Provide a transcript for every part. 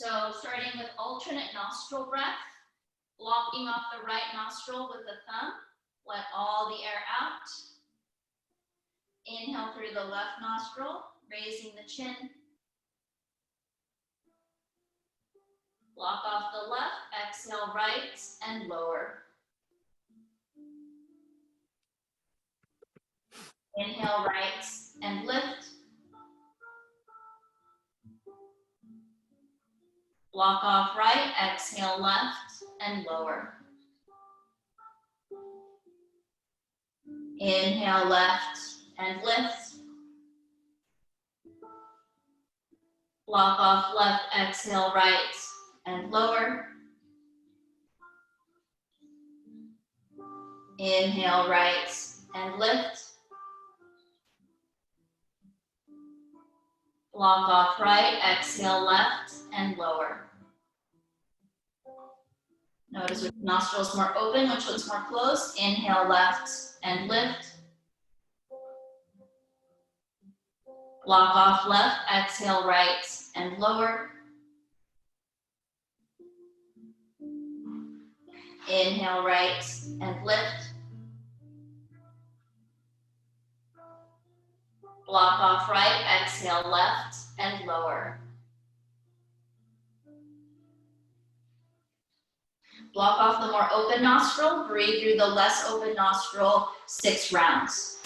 So starting with alternate nostril breath, blocking off the right nostril with the thumb. Let all the air out. Inhale through the left nostril, raising the chin. Block off the left, exhale right and lower. Inhale right and lift. Block off right, exhale left and lower. Inhale left and lift. Block off left, exhale right and lower. Inhale right and lift. Block off right, exhale left and lower. Notice which nostril is more open, which one's more closed. Inhale left and lift. Block off left, exhale right and lower. Inhale right and lift. Block off right, exhale left and lower. Block off the more open nostril, breathe through the less open nostril 6 rounds.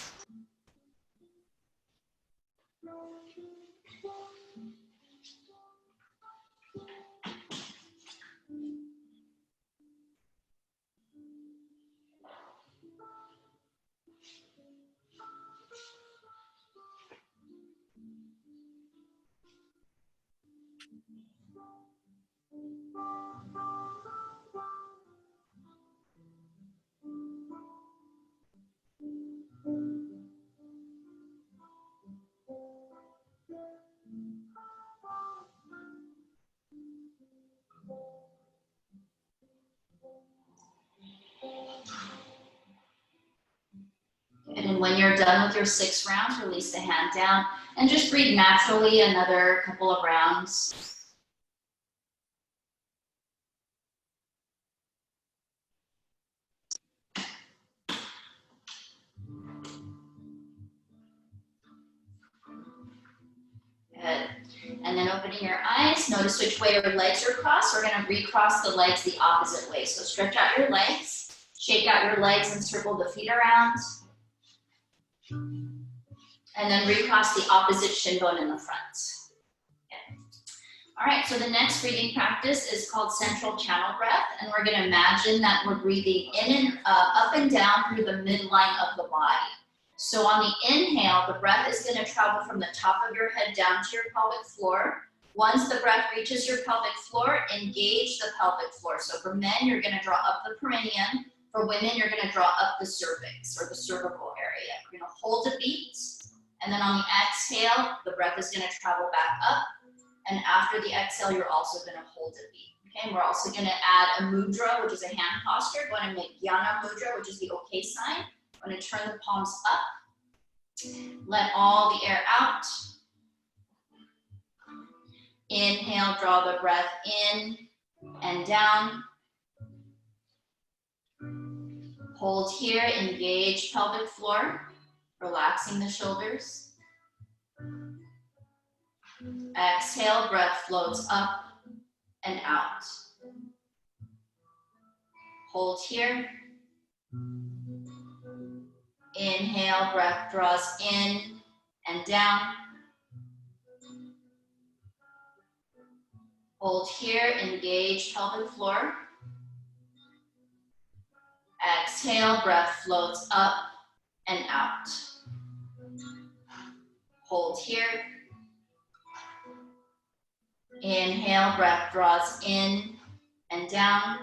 And when you're done with your 6 rounds, release the hand down and just breathe naturally another couple of rounds. Good. And then opening your eyes, notice which way your legs are crossed. We're gonna recross the legs the opposite way. So stretch out your legs, shake out your legs and circle the feet around. And then recross the opposite shin bone in the front. Okay. All right, so the next breathing practice is called central channel breath. And we're gonna imagine that we're breathing in and up and down through the midline of the body. So on the inhale, the breath is gonna travel from the top of your head down to your pelvic floor. Once the breath reaches your pelvic floor, engage the pelvic floor. So for men, you're gonna draw up the perineum. For women, you're gonna draw up the cervix or the cervical area. You're gonna hold a beat. And then on the exhale, the breath is gonna travel back up. And after the exhale, you're also gonna hold a beat. Okay, and we're also gonna add a mudra, which is a hand posture. We're gonna make Jnana mudra, which is the okay sign. I'm gonna turn the palms up. Let all the air out. Inhale, draw the breath in and down. Hold here, engage pelvic floor, relaxing the shoulders. Exhale, breath floats up and out. Hold here. Inhale, breath draws in and down. Hold here, engage pelvic floor. Exhale, breath floats up and out. Hold here. Inhale, breath draws in and down.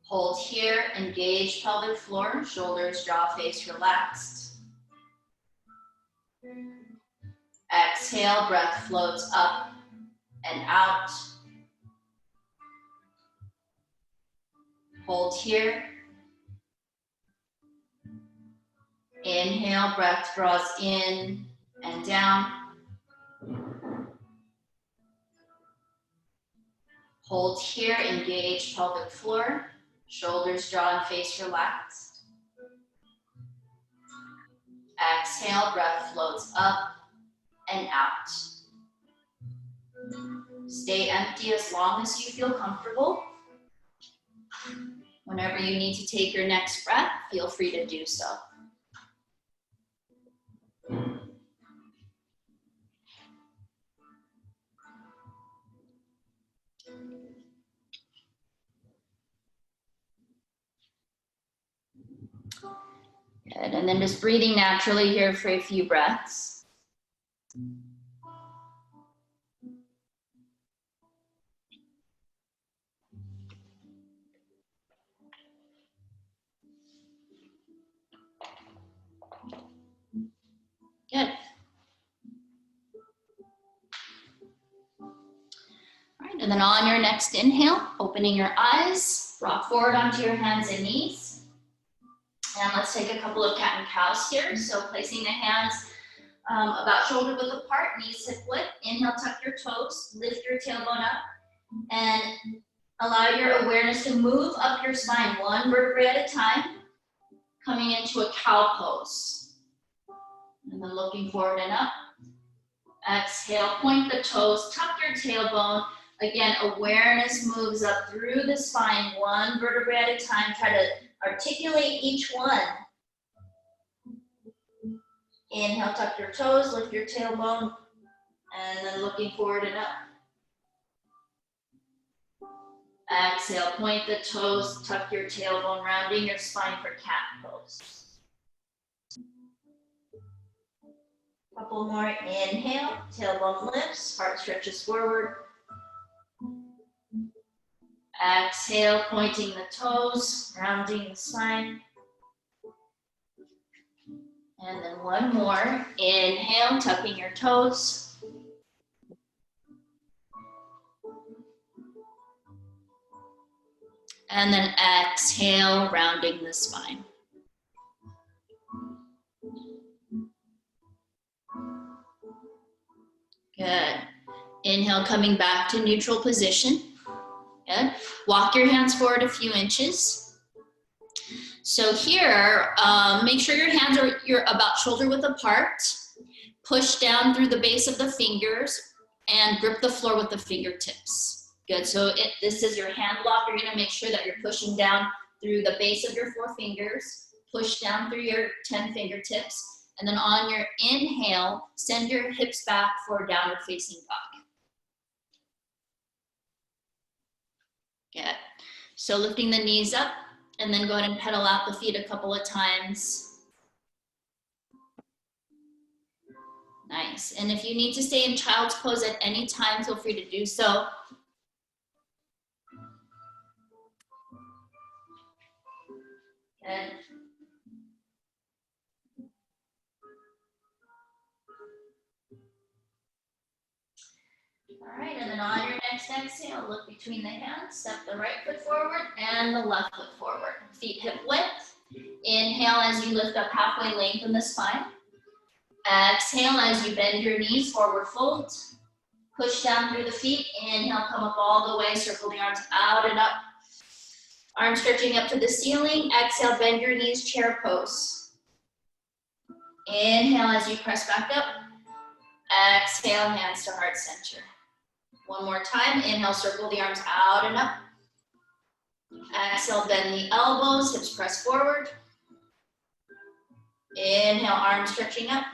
Hold here, engage pelvic floor, shoulders, jaw, face relaxed. Exhale, breath floats up and out. Hold here. Inhale, breath draws in and down. Hold here, engage pelvic floor, shoulders, jaw, and face relaxed. Exhale, breath floats up and out. Stay empty as long as you feel comfortable. Whenever you need to take your next breath, feel free to do so. Good, and then just breathing naturally here for a few breaths. Good. All right, and then on your next inhale, opening your eyes, rock forward onto your hands and knees. And let's take a couple of cat and cows here. So placing the hands about shoulder width apart, knees hip width. Inhale, tuck your toes, lift your tailbone up, and allow your awareness to move up your spine one vertebrae at a time, coming into a cow pose. And then looking forward and up. Exhale, point the toes, tuck your tailbone. Again, awareness moves up through the spine one vertebrae at a time. Try to articulate each one. Inhale, tuck your toes, lift your tailbone, and then looking forward and up. Exhale, point the toes, tuck your tailbone, rounding your spine for cat pose. Couple more, inhale, tailbone lifts, heart stretches forward. Exhale, pointing the toes, rounding the spine. And then one more. Inhale, tucking your toes. And then exhale, rounding the spine. Good. Inhale, coming back to neutral position. Good. Walk your hands forward a few inches. So here, make sure your hands are about shoulder width apart. Push down through the base of the fingers and grip the floor with the fingertips. Good, so this is your hand lock. You're gonna make sure that you're pushing down through the base of your 4 fingers. Push down through your 10 fingertips. And then on your inhale, send your hips back for downward facing dog. Good. So lifting the knees up, and then go ahead and pedal out the feet a couple of times. Nice. And if you need to stay in child's pose at any time, feel free to do so. Good. All right, and then on your next exhale, look between the hands, step the right foot forward and the left foot forward. Feet hip width. Inhale as you lift up halfway, lengthen the spine. Exhale as you bend your knees, forward fold. Push down through the feet. Inhale, come up all the way, circle the arms out and up. Arms stretching up to the ceiling. Exhale, bend your knees, chair pose. Inhale as you press back up. Exhale, hands to heart center. One more time, inhale, circle the arms out and up. Exhale, bend the elbows, hips press forward. Inhale, arms stretching up.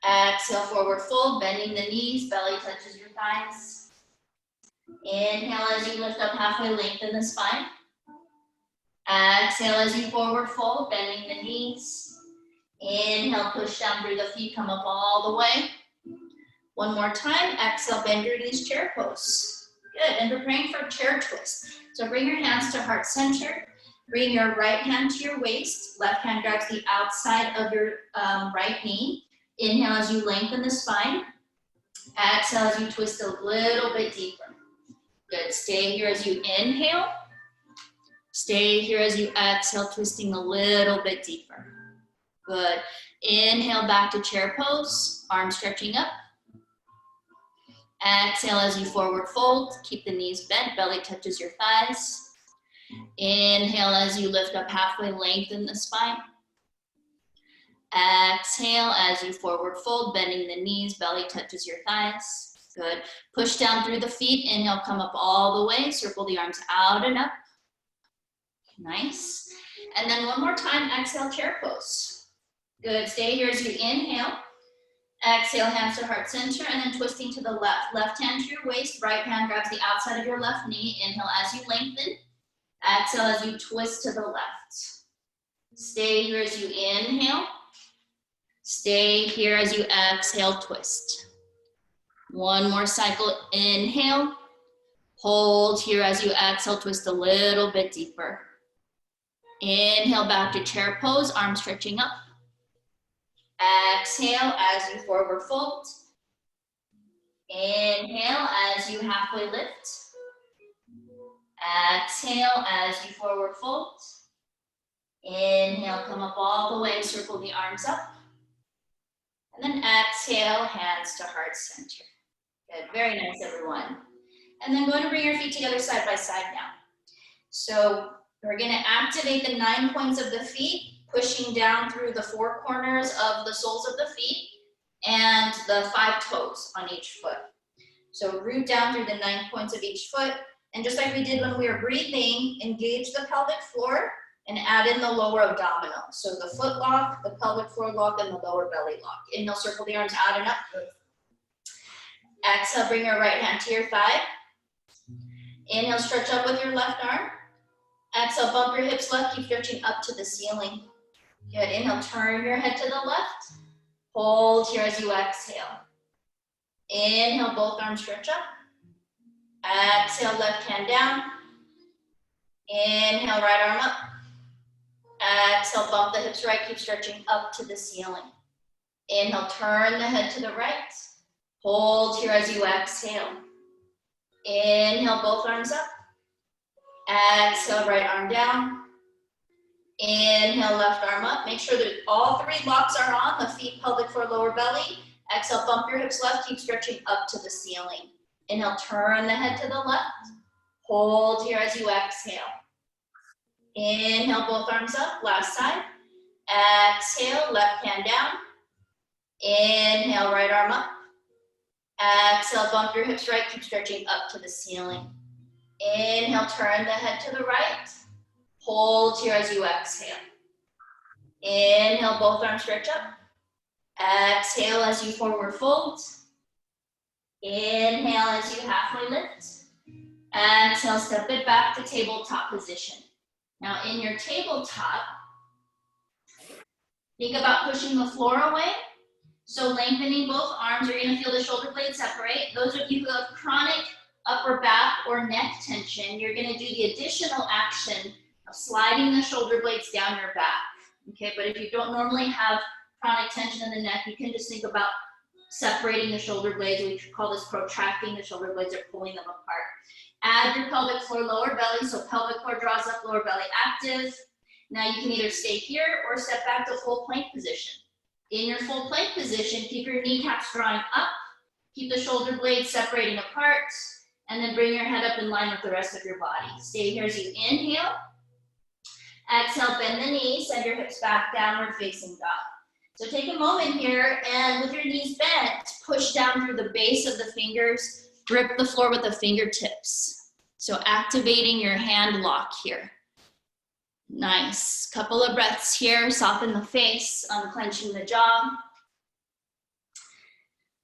Exhale, forward fold, bending the knees, belly touches your thighs. Inhale as you lift up halfway, lengthen the spine. Exhale as you forward fold, bending the knees. Inhale, push down through the feet, come up all the way. One more time, exhale, bend your knees, chair pose. Good, and we're praying for chair twist. So bring your hands to heart center. Bring your right hand to your waist. Left hand grabs the outside of your right knee. Inhale as you lengthen the spine. Exhale as you twist a little bit deeper. Good, stay here as you inhale. Stay here as you exhale, twisting a little bit deeper. Good, inhale back to chair pose, arms stretching up. Exhale as you forward fold. Keep the knees bent, belly touches your thighs. Inhale as you lift up halfway, lengthen the spine. Exhale as you forward fold, bending the knees, belly touches your thighs. Good. Push down through the feet. Inhale, come up all the way. Circle the arms out and up. Nice. And then one more time, exhale, chair pose. Good. Stay here as you inhale. Exhale, hands to heart center, and then twisting to the left. Left hand to your waist, right hand grabs the outside of your left knee. Inhale as you lengthen. Exhale as you twist to the left. Stay here as you inhale. Stay here as you exhale, twist. One more cycle, inhale. Hold here as you exhale, twist a little bit deeper. Inhale back to chair pose, arms stretching up. Exhale as you forward fold. Inhale as you halfway lift. Exhale as you forward fold. Inhale, come up all the way, circle the arms up. And then exhale, hands to heart center. Good, very nice everyone. And then go ahead and bring your feet together side by side now. So we're gonna activate the 9 points of the feet, pushing down through the 4 corners of the soles of the feet and the 5 toes on each foot. So root down through the 9 points of each foot. And just like we did when we were breathing, engage the pelvic floor and add in the lower abdominal. So the foot lock, the pelvic floor lock, and the lower belly lock. Inhale, circle the arms out and up. Exhale, bring your right hand to your thigh. Inhale, stretch up with your left arm. Exhale, bump your hips left, keep stretching up to the ceiling. Good, inhale, turn your head to the left. Hold here as you exhale. Inhale, both arms stretch up. Exhale, left hand down. Inhale, right arm up. Exhale, bump the hips right, keep stretching up to the ceiling. Inhale, turn the head to the right. Hold here as you exhale. Inhale, both arms up. Exhale, right arm down. Inhale, left arm up. Make sure that all 3 locks are on, the feet, pelvic floor, lower belly. Exhale, bump your hips left, keep stretching up to the ceiling. Inhale, turn the head to the left. Hold here as you exhale. Inhale, both arms up, last side. Exhale, left hand down. Inhale, right arm up. Exhale, bump your hips right, keep stretching up to the ceiling. Inhale, turn the head to the right. Hold here as you exhale. Inhale, both arms stretch up. Exhale as you forward fold. Inhale as you halfway lift. Exhale, step it back to tabletop position. Now in your tabletop, think about pushing the floor away. So lengthening both arms, you're gonna feel the shoulder blades separate. Those of you who have chronic upper back or neck tension, you're gonna do the additional action of sliding the shoulder blades down your back. Okay, but if you don't normally have chronic tension in the neck, you can just think about separating the shoulder blades. We call this protracting the shoulder blades or pulling them apart. Add your pelvic floor, lower belly, so pelvic floor draws up, lower belly active. Now you can either stay here or step back to full plank position. In your full plank position, keep your kneecaps drawing up, keep the shoulder blades separating apart, and then bring your head up in line with the rest of your body. Stay here as you inhale. Exhale, bend the knees, send your hips back, downward facing dog. So take a moment here and with your knees bent, push down through the base of the fingers, grip the floor with the fingertips. So activating your hand lock here. Nice, couple of breaths here, soften the face, unclenching the jaw.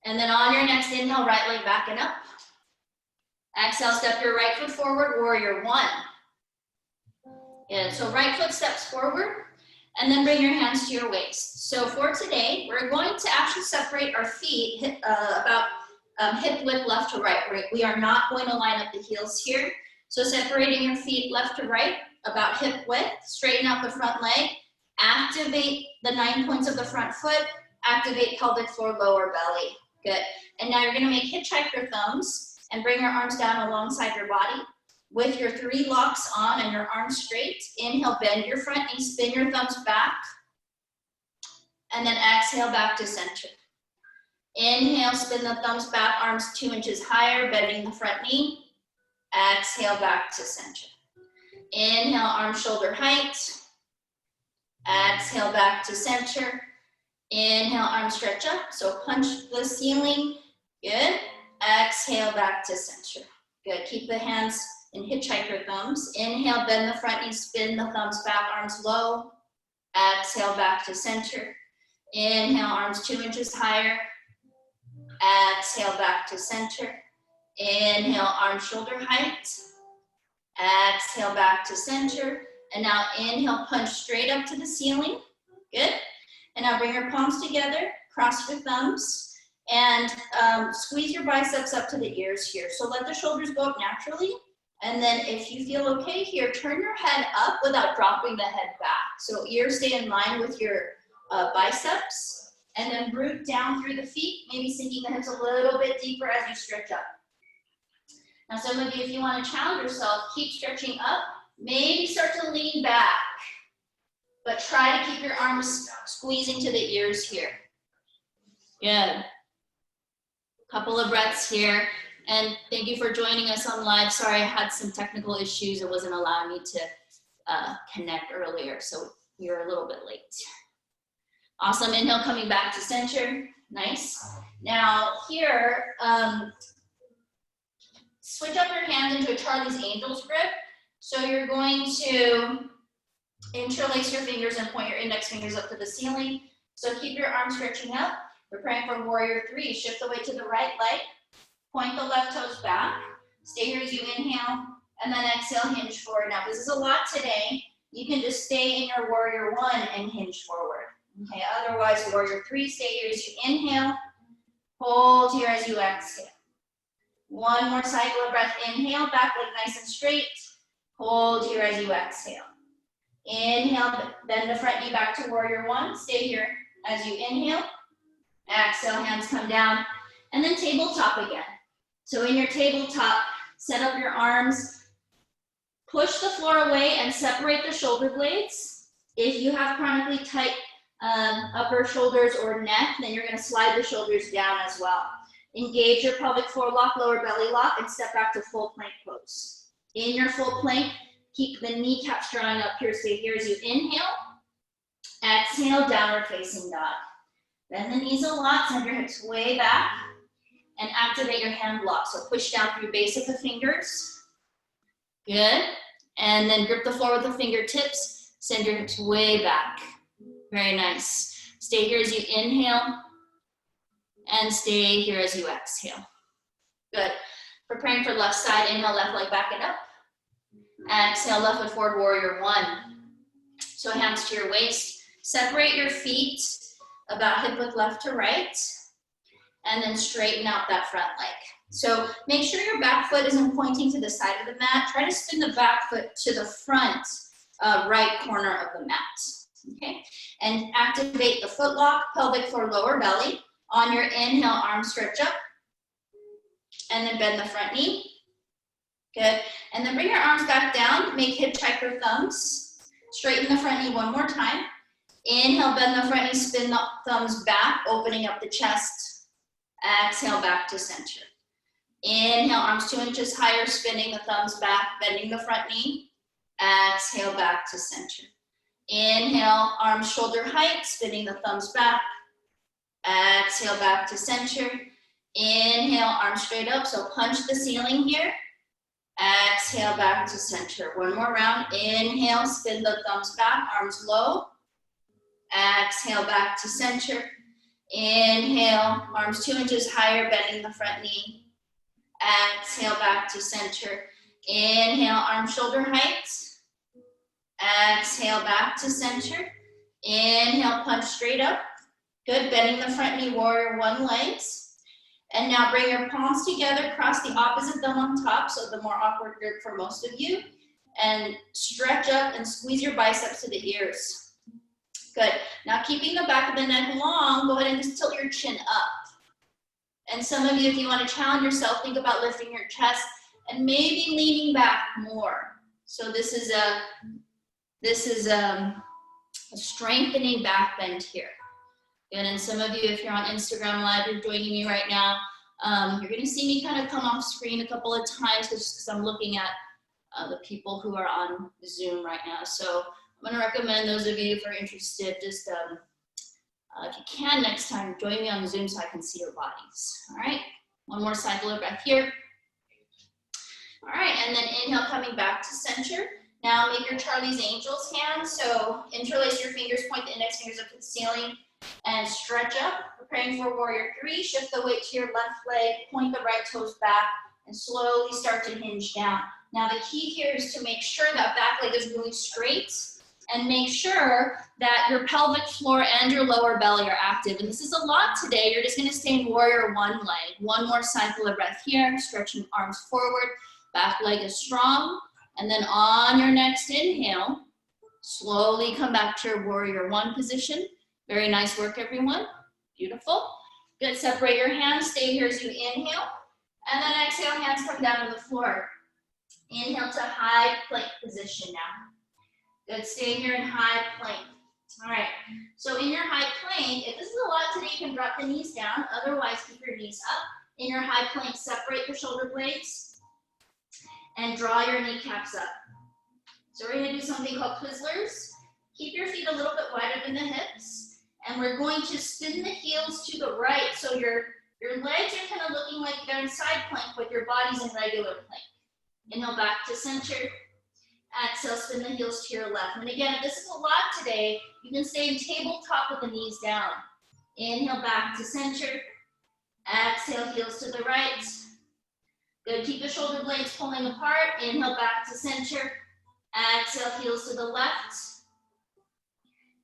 And then on your next inhale, right leg back and up. Exhale, step your right foot forward, warrior 1. Good, so right foot steps forward, and then bring your hands to your waist. So for today, we're going to actually separate our feet about hip width left to right. We are not going to line up the heels here. So separating your feet left to right, about hip width, straighten out the front leg, activate the 9 points of the front foot, activate pelvic floor, lower belly. Good. And now you're gonna make hitchhiker thumbs and bring your arms down alongside your body. With your 3 locks on and your arms straight, inhale, bend your front knee, spin your thumbs back, and then exhale back to center. Inhale, spin the thumbs back, arms 2 inches higher, bending the front knee. Exhale, back to center. Inhale, arm shoulder height. Exhale, back to center. Inhale, arm stretch up. So punch the ceiling. Good. Exhale, back to center. Good. Keep the hands in hitchhiker thumbs. Inhale, bend the front knee, spin the thumbs back, arms low. Exhale, back to center. Inhale, arms 2 inches higher. Exhale, back to center. Inhale, arm shoulder height. Exhale, back to center. And now inhale, punch straight up to the ceiling. Good. And now bring your palms together, cross your thumbs, and squeeze your biceps up to the ears here. So let the shoulders go up naturally. And then if you feel okay here, turn your head up without dropping the head back. So ears stay in line with your biceps. And then root down through the feet, maybe sinking the hips a little bit deeper as you stretch up. Now some of you, if you want to challenge yourself, keep stretching up. Maybe start to lean back, but try to keep your arms squeezing to the ears here. Good. Couple of breaths here. And thank you for joining us on live. Sorry, I had some technical issues. It wasn't allowing me to connect earlier, so you're a little bit late. Awesome. Inhale, coming back to center. Nice. Now here, switch up your hands into a Charlie's Angels grip. So you're going to interlace your fingers and point your index fingers up to the ceiling. So keep your arms stretching up. We're praying for warrior 3. Shift the weight to the right leg. Point the left toes back. Stay here as you inhale, and then exhale, hinge forward. Now, this is a lot today. You can just stay in your warrior 1 and hinge forward. Okay, otherwise, warrior 3, stay here as you inhale. Hold here as you exhale. One more cycle of breath. Inhale, back leg nice and straight. Hold here as you exhale. Inhale, bend the front knee back to warrior 1. Stay here as you inhale. Exhale, hands come down. And then tabletop again. So in your tabletop, set up your arms. Push the floor away and separate the shoulder blades. If you have chronically tight upper shoulders or neck, then you're going to slide the shoulders down as well. Engage your pelvic floor lock, lower belly lock, and step back to full plank pose. In your full plank, keep the kneecaps drawing up here. Stay here as you inhale. Exhale, downward facing dog. Bend the knees a lot, send your hips way back, and activate your hand block. So push down through base of the fingers. Good. And then grip the floor with the fingertips. Send your hips way back. Very nice. Stay here as you inhale, and stay here as you exhale. Good. Preparing for left side, inhale, left leg back and up. Exhale, left foot forward, warrior 1. So hands to your waist. Separate your feet about hip width left to right, and then straighten out that front leg. So make sure your back foot isn't pointing to the side of the mat. Try to spin the back foot to the front right corner of the mat. Okay, and activate the foot lock, pelvic floor, lower belly. On your inhale, arms stretch up, and then bend the front knee. Good. And then bring your arms back down. Make hitchhiker thumbs. Straighten the front knee one more time. Inhale, bend the front knee, spin the thumbs back, opening up the chest. Exhale, back to center. Inhale, arms 2 inches higher, spinning the thumbs back, bending the front knee. Exhale, back to center. Inhale, arms shoulder height, spinning the thumbs back. Exhale, back to center. Inhale, arms straight up, so punch the ceiling here. Exhale, back to center. One more round. Inhale, spin the thumbs back, arms low. Exhale, back to center. Inhale, arms 2 inches higher, bending the front knee. Exhale, back to center. Inhale, arm shoulder height. Exhale, back to center. Inhale, punch straight up. Good, bending the front knee, warrior 1 legs. And now bring your palms together, cross the opposite thumb on top, so the more awkward grip for most of you. And stretch up and squeeze your biceps to the ears. Good. Now keeping the back of the neck long, go ahead and just tilt your chin up. And some of you, if you want to challenge yourself, think about lifting your chest and maybe leaning back more. So this is a strengthening back bend here. Good, and some of you, if you're on Instagram Live, you're joining me right now, you're gonna see me kind of come off screen a couple of times just because I'm looking at the people who are on Zoom right now. So I'm gonna recommend those of you who are interested, just if you can next time, join me on Zoom so I can see your bodies. All right, one more cycle of breath here. All right, and then inhale, coming back to center. Now make your Charlie's Angels hand. So interlace your fingers, point the index fingers up to the ceiling, and stretch up. Preparing for Warrior 3. Shift the weight to your left leg, point the right toes back, and slowly start to hinge down. Now the key here is to make sure that back leg is really straight, and make sure that your pelvic floor and your lower belly are active. And this is a lot today. You're just gonna stay in Warrior 1 leg. One more cycle of breath here, stretching arms forward, back leg is strong. And then on your next inhale, slowly come back to your Warrior 1 position. Very nice work, everyone. Beautiful. Good, separate your hands, stay here as you inhale. And then exhale, hands come down to the floor. Inhale to high plank position now. Good, stay here in high plank. All right, so in your high plank, if this is a lot today, you can drop the knees down. Otherwise, keep your knees up. In your high plank, separate your shoulder blades and draw your kneecaps up. So we're gonna do something called Twizzlers. Keep your feet a little bit wider than the hips. And we're going to spin the heels to the right. So your legs are kind of looking like they're in side plank, but your body's in regular plank. Inhale back to center. Exhale, spin the heels to your left. And again, if this is a lot today, you can stay in tabletop with the knees down. Inhale back to center. Exhale, heels to the right. Good, keep the shoulder blades pulling apart. Inhale back to center. Exhale, heels to the left.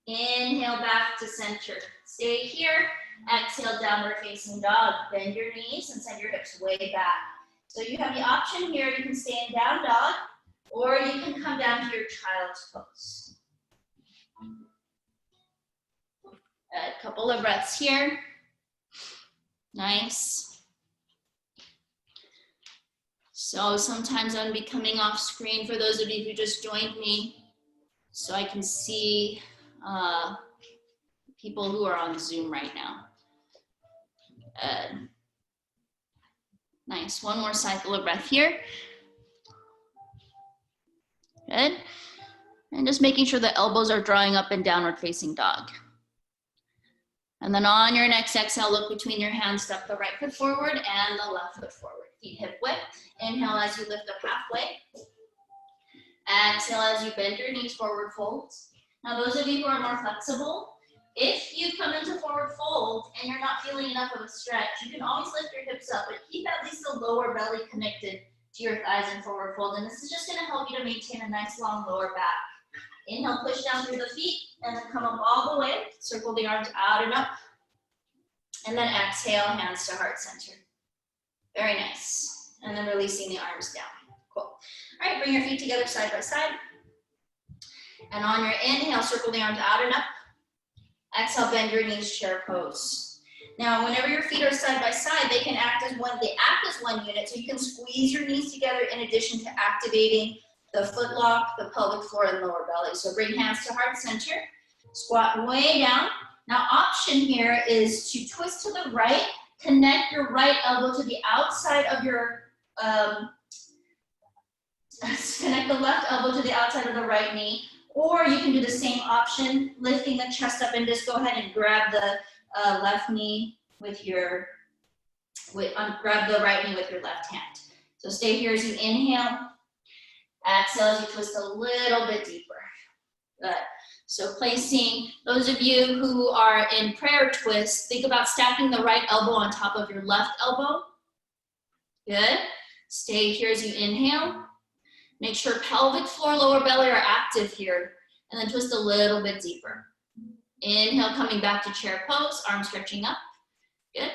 Inhale back to center. Stay here. Exhale, downward facing dog. Bend your knees and send your hips way back. So you have the option here. You can stay in down dog, or you can come down to your child's pose. A couple of breaths here. Nice. So sometimes I'm be coming off screen for those of you who just joined me, so I can see people who are on Zoom right now. Nice, one more cycle of breath here. Good. And just making sure the elbows are drawing up in downward facing dog. And then on your next exhale, look between your hands, step the right foot forward and the left foot forward. Feet hip width. Inhale as you lift up halfway. Exhale as you bend your knees, forward fold. Now those of you who are more flexible, if you come into forward fold and you're not feeling enough of a stretch, you can always lift your hips up, but keep at least the lower belly connected to your thighs in forward fold. And this is just gonna help you to maintain a nice long lower back. Inhale, push down through the feet and then come up all the way. Circle the arms out and up. And then exhale, hands to heart center. Very nice. And then releasing the arms down. Cool. All right, bring your feet together side by side. And on your inhale, circle the arms out and up. Exhale, bend your knees, chair pose. Now, whenever your feet are side by side, they act as one unit, so you can squeeze your knees together in addition to activating the foot lock, the pelvic floor, and lower belly. So bring hands to heart center, squat way down. Now, option here is to twist to the right, connect your right elbow to the outside of your, connect the left elbow to the outside of the right knee, or you can do the same option, lifting the chest up and just go ahead and grab the left knee with your, grab the right knee with your left hand. So stay here as you inhale. Exhale as you twist a little bit deeper. Good. So placing, those of you who are in prayer twist, think about stacking the right elbow on top of your left elbow. Good. Stay here as you inhale. Make sure pelvic floor, lower belly are active here. And then twist a little bit deeper. Inhale, coming back to chair pose, arms stretching up. Good.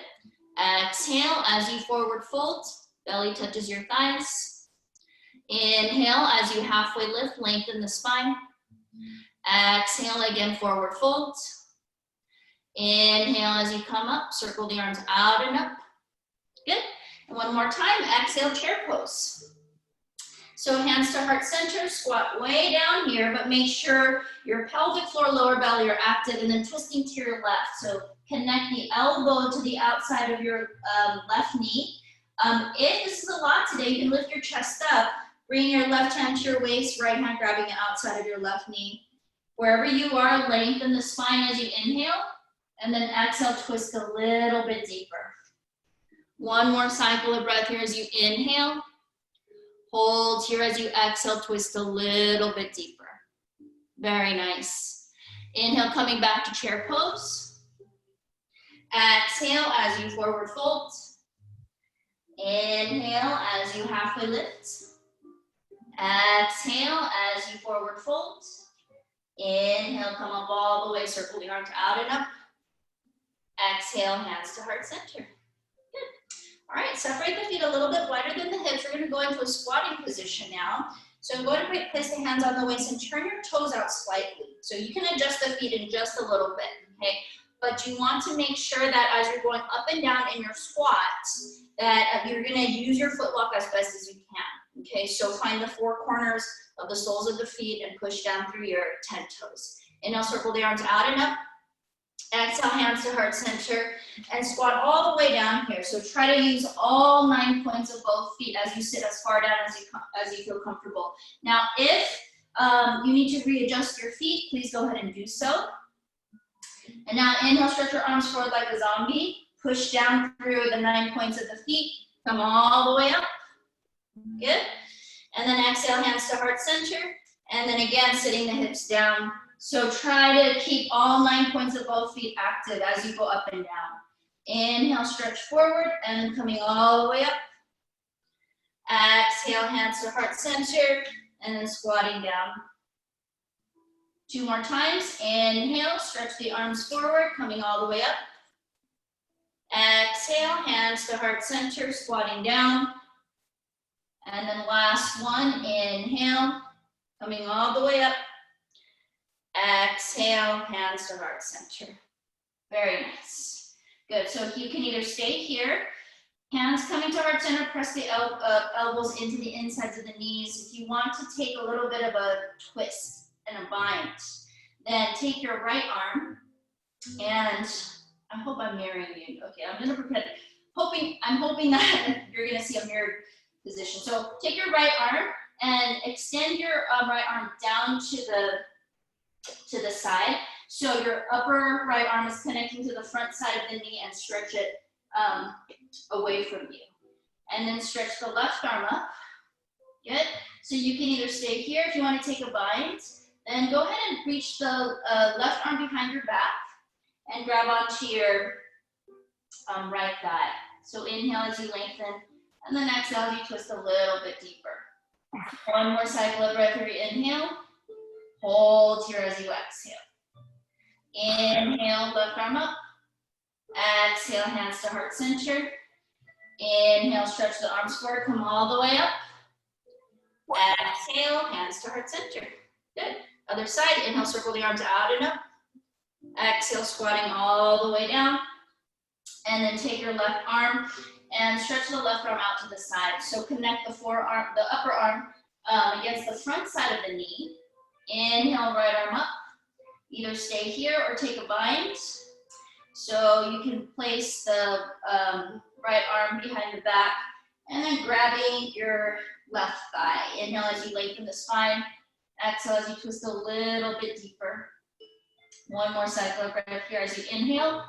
Exhale as you forward fold, belly touches your thighs. Inhale as you halfway lift, lengthen the spine. Exhale again, forward fold. Inhale as you come up, circle the arms out and up. Good. And one more time, exhale, chair pose. So hands to heart center, squat way down here, but make sure your pelvic floor, lower belly are active, and then twisting to your left. So connect the elbow to the outside of your left knee. If this is a lot today, you can lift your chest up, bring your left hand to your waist, right hand grabbing the outside of your left knee. Wherever you are, lengthen the spine as you inhale, and then exhale, twist a little bit deeper. One more cycle of breath here as you inhale. Hold here as you exhale, twist a little bit deeper. Very nice. Inhale, coming back to chair pose. Exhale as you forward fold. Inhale as you halfway lift. Exhale as you forward fold. Inhale, come up all the way, circle the arms out and up. Exhale, hands to heart center. Good. All right, separate the feet a little bit wider than the hips. We're gonna go into a squatting position now. So I'm going to place the hands on the waist and turn your toes out slightly. So you can adjust the feet in just a little bit, okay? But you want to make sure that as you're going up and down in your squat, that you're gonna use your footlock as best as you can, okay? So find the four corners of the soles of the feet and push down through your 10 toes. Inhale, circle the arms out and up. Exhale, hands to heart center, and squat all the way down here. So try to use all 9 points of both feet as you sit as far down as you feel comfortable. Now, if you need to readjust your feet, please go ahead and do so. And now inhale, stretch your arms forward like a zombie. Push down through the 9 points of the feet. Come all the way up. Good. And then exhale, hands to heart center. And then again, sitting the hips down. So try to keep all 9 points of both feet active as you go up and down. Inhale, stretch forward, and then coming all the way up. Exhale, hands to heart center, and then squatting down. 2 more times. Inhale, stretch the arms forward, coming all the way up. Exhale, hands to heart center, squatting down. And then last one, inhale, coming all the way up. Exhale, hands to heart center. Very nice. Good, so you can either stay here, hands coming to heart center, press the elbows into the insides of the knees. If you want to take a little bit of a twist and a bind, then take your right arm, and I hope I'm mirroring you. Okay, I'm gonna pretend, I'm hoping that you're gonna see a mirrored position. So take your right arm and extend your right arm down to the side. So your upper right arm is connecting to the front side of the knee, and stretch it away from you. And then stretch the left arm up. Good. So you can either stay here if you want to take a bind, then go ahead and reach the left arm behind your back and grab onto your right thigh. So inhale as you lengthen, and then exhale as you twist a little bit deeper. One more cycle of breath here. Inhale. Hold here as you exhale. Inhale, left arm up. Exhale, hands to heart center. Inhale, stretch the arms forward, come all the way up. Exhale, hands to heart center. Good. Other side, inhale, circle the arms out and up. Exhale, squatting all the way down. And then take your left arm and stretch the left arm out to the side. So connect the forearm, the upper arm against the front side of the knee. Inhale, right arm up. Either stay here or take a bind. So you can place the right arm behind the back and then grabbing your left thigh. Inhale as you lengthen the spine. Exhale as you twist a little bit deeper. One more cycle of breath here as you inhale.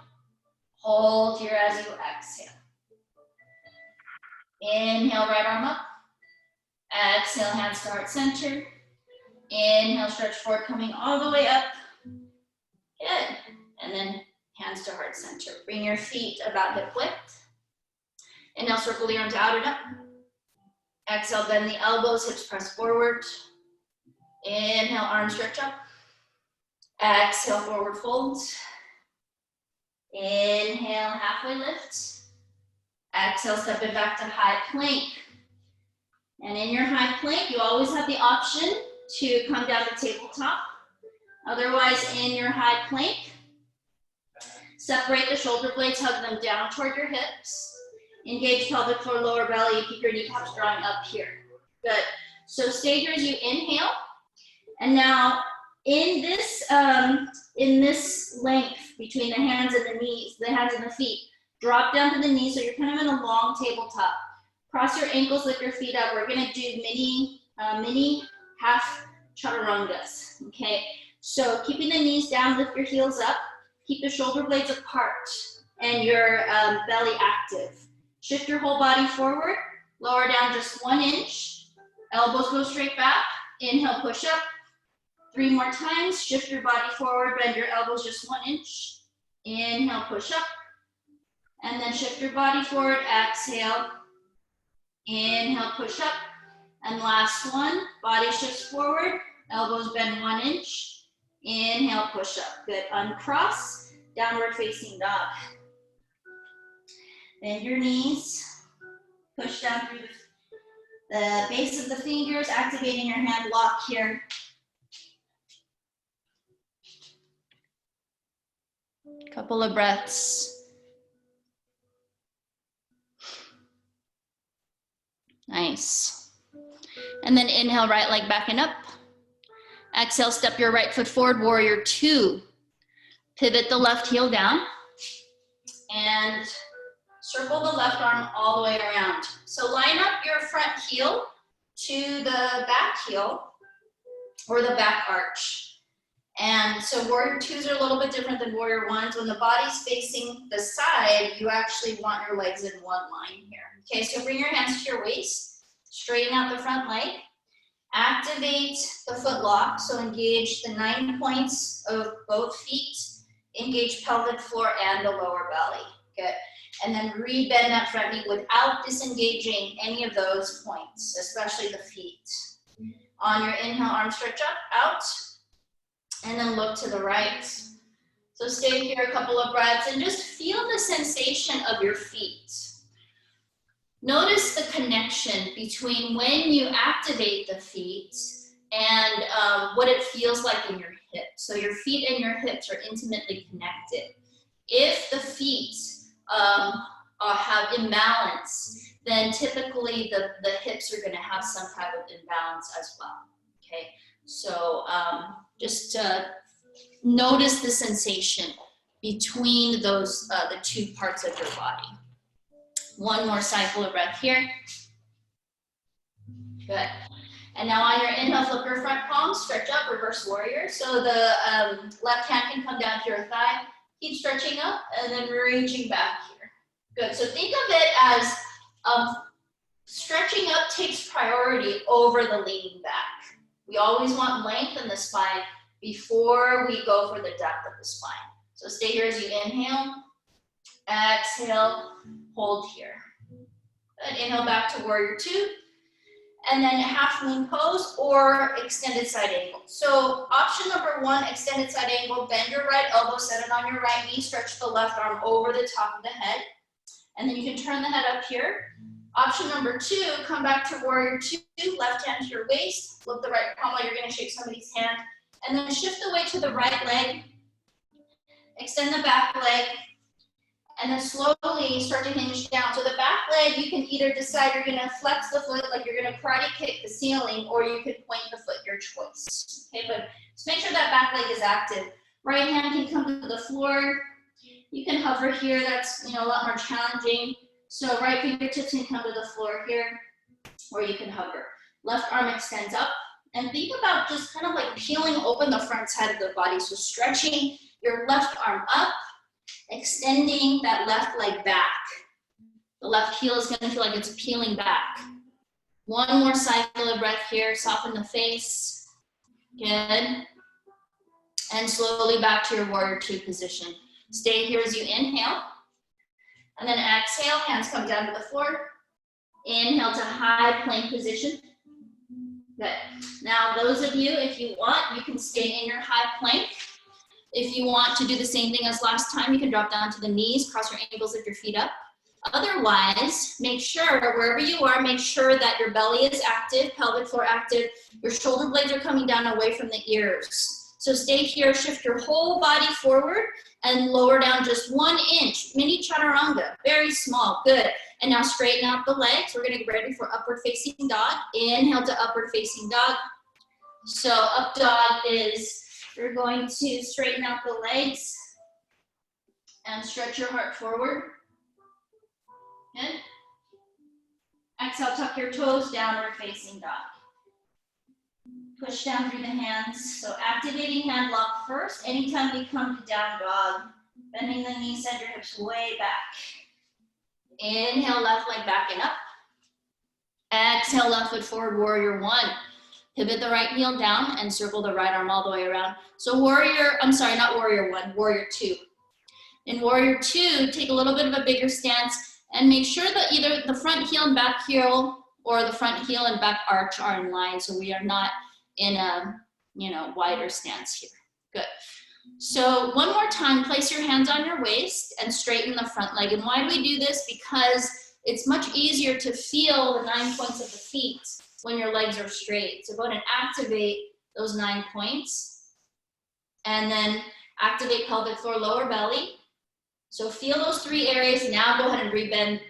Hold here as you exhale. Inhale, right arm up. Exhale, hands to heart center. Inhale, stretch forward, coming all the way up. Good. And then hands to heart center. Bring your feet about hip width. Inhale, circle the arms out and up. Exhale, bend the elbows, hips press forward. Inhale, arms stretch up. Exhale, forward fold. Inhale, halfway lift. Exhale, step it back to high plank. And in your high plank, you always have the option to come down the tabletop. Otherwise, in your high plank, separate the shoulder blades, hug them down toward your hips. Engage pelvic floor, lower belly, keep your kneecaps drawing up here. Good. So stay here as you inhale. And now in this length between the hands and the knees, the hands and the feet, drop down to the knees so you're kind of in a long tabletop. Cross your ankles, lift your feet up. We're gonna do mini half chaturangas, okay? So keeping the knees down, lift your heels up, keep the shoulder blades apart and your belly active. Shift your whole body forward, lower down just 1 inch, elbows go straight back, inhale, push up. 3 more times, shift your body forward, bend your elbows just 1 inch, inhale, push up, and then shift your body forward, exhale, inhale, push up, and last one, body shifts forward, elbows bend 1 inch, inhale, push up, good, uncross, downward facing dog. Bend your knees, push down through the base of the fingers, activating your hand lock here. Couple of breaths. Nice. And then inhale, right leg back and up. Exhale, step your right foot forward, warrior 2. Pivot the left heel down. And circle the left arm all the way around. So line up your front heel to the back heel or the back arch. And so warrior 2s are a little bit different than warrior 1s. When the body's facing the side, you actually want your legs in one line here. Okay, so bring your hands to your waist, straighten out the front leg, activate the foot lock, so engage the 9 points of both feet, engage pelvic floor and the lower belly. Good. And then rebend that front knee without disengaging any of those points, especially the feet. On your inhale, arm stretch up, out, and then look to the right. So stay here a couple of breaths and just feel the sensation of your feet. Notice the connection between when you activate the feet and what it feels like in your hips. So your feet and your hips are intimately connected. If the feet have imbalance, then typically the hips are gonna have some type of imbalance as well, okay? So just notice the sensation between those, the 2 parts of your body. One more cycle of breath here. Good. And now on your inhale, flip your front palm, stretch up, reverse warrior. So the left hand can come down to your thigh. Keep stretching up and then reaching back here. Good. So think of it as stretching up takes priority over the leaning back. We always want length in the spine before we go for the depth of the spine. So stay here as you inhale, exhale, hold here. Good. Inhale back to warrior 2. And then half moon pose or extended side angle. So option number 1, extended side angle, bend your right elbow, set it on your right knee, stretch the left arm over the top of the head. And then you can turn the head up here. Option number 2, come back to warrior 2, left hand to your waist, flip the right palm while you're gonna shake somebody's hand, and then shift the weight to the right leg, extend the back leg, and then slowly start to hinge down. So the back leg, you can either decide you're gonna flex the foot like you're gonna karate kick the ceiling, or you could point the foot, your choice. Okay, but just make sure that back leg is active. Right hand can come to the floor. You can hover here, that's a lot more challenging. So right fingertips can come to the floor here, or you can hover. Left arm extends up, and think about just kind of like peeling open the front side of the body. So stretching your left arm up, extending that left leg back. The left heel is gonna feel like it's peeling back. One more cycle of breath here, soften the face. Good. And slowly back to your warrior 2 position. Stay here as you inhale. And then exhale, hands come down to the floor. Inhale to high plank position. Good. Now those of you, if you want, you can stay in your high plank. If you want to do the same thing as last time, you can drop down to the knees, cross your ankles, lift your feet up. Otherwise, make sure, wherever you are, make sure that your belly is active, pelvic floor active, your shoulder blades are coming down away from the ears. So stay here, shift your whole body forward and lower down just 1 inch, mini chaturanga, very small, good. And now straighten out the legs. We're gonna get ready for upward facing dog. Inhale to upward facing dog. So up dog is You're going to straighten out the legs and stretch your heart forward. Good. Exhale, tuck your toes, downward facing dog. Push down through the hands. So activating hand lock first. Anytime we come to down dog, bending the knees, send your hips way back. Inhale, left leg back and up. Exhale, left foot forward, warrior one. Pivot the right heel down and circle the right arm all the way around. So warrior two. In warrior two, take a little bit of a bigger stance and make sure that either the front heel and back heel or the front heel and back arch are in line, so we are not in a wider stance here. Good. So one more time, place your hands on your waist and straighten the front leg. And why do we do this? Because it's much easier to feel the 9 points of the feet when your legs are straight. So go ahead and activate those 9 points. And then activate pelvic floor, lower belly. So feel those 3 areas. Now go ahead and rebend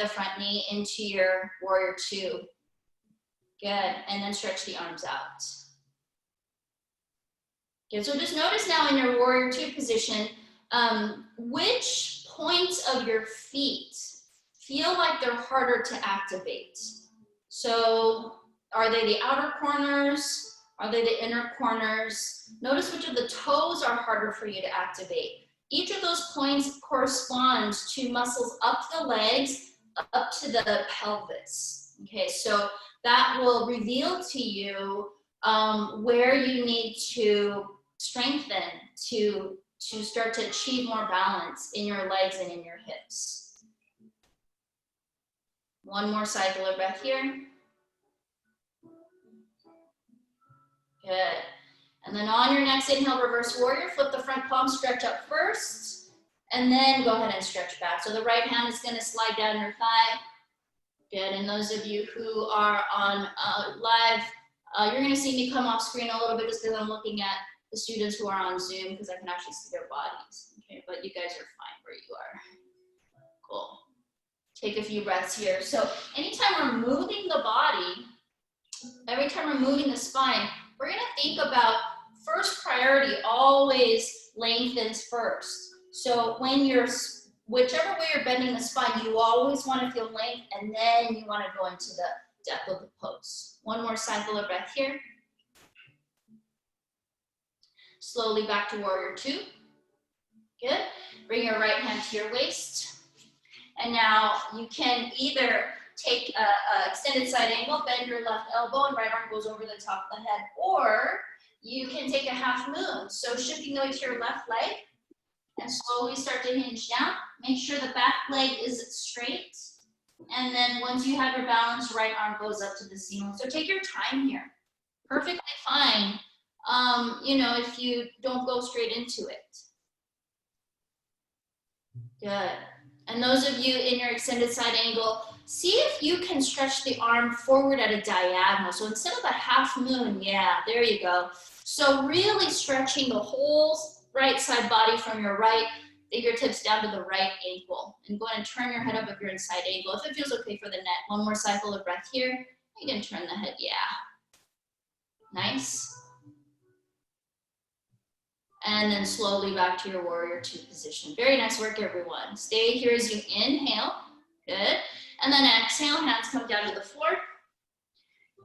the front knee into your warrior two. Good, and then stretch the arms out. Good, so just notice now in your warrior two position, which points of your feet feel like they're harder to activate. So are they the outer corners? Are they the inner corners? Notice which of the toes are harder for you to activate. Each of those points corresponds to muscles up the legs, up to the pelvis. Okay, so that will reveal to you where you need to strengthen to start to achieve more balance in your legs and in your hips. One more cycle of breath here. Good. And then on your next inhale, reverse warrior, flip the front palm, stretch up first, and then go ahead and stretch back. So the right hand is going to slide down your thigh. Good. And those of you who are on live, you're going to see me come off screen a little bit just because I'm looking at the students who are on Zoom because I can actually see their bodies. Okay, but you guys are fine where you are. Cool. Take a few breaths here. So anytime we're moving the body, every time we're moving the spine, we're going to think about first priority always lengthens first. So when you're, whichever way you're bending the spine, you always want to feel length, and then you want to go into the depth of the pose. One more cycle of breath here. Slowly back to warrior two. Good. Bring your right hand to your waist. And now you can either take a extended side angle, bend your left elbow, and right arm goes over the top of the head, or you can take a half moon. So shifting the weight to your left leg and slowly start to hinge down. Make sure the back leg is straight. And then once you have your balance, right arm goes up to the ceiling. So take your time here. Perfectly fine, if you don't go straight into it. Good. And those of you in your extended side angle, see if you can stretch the arm forward at a diagonal. So instead of a half moon, yeah, there you go. So really stretching the whole right side body from your right fingertips down to the right ankle. And go ahead and turn your head up if you're in side angle. If it feels okay for the neck. One more cycle of breath here. You can turn the head, yeah. Nice. And then slowly back to your warrior two position. Very nice work, everyone. Stay here as you inhale. Good. And then exhale, hands come down to the floor.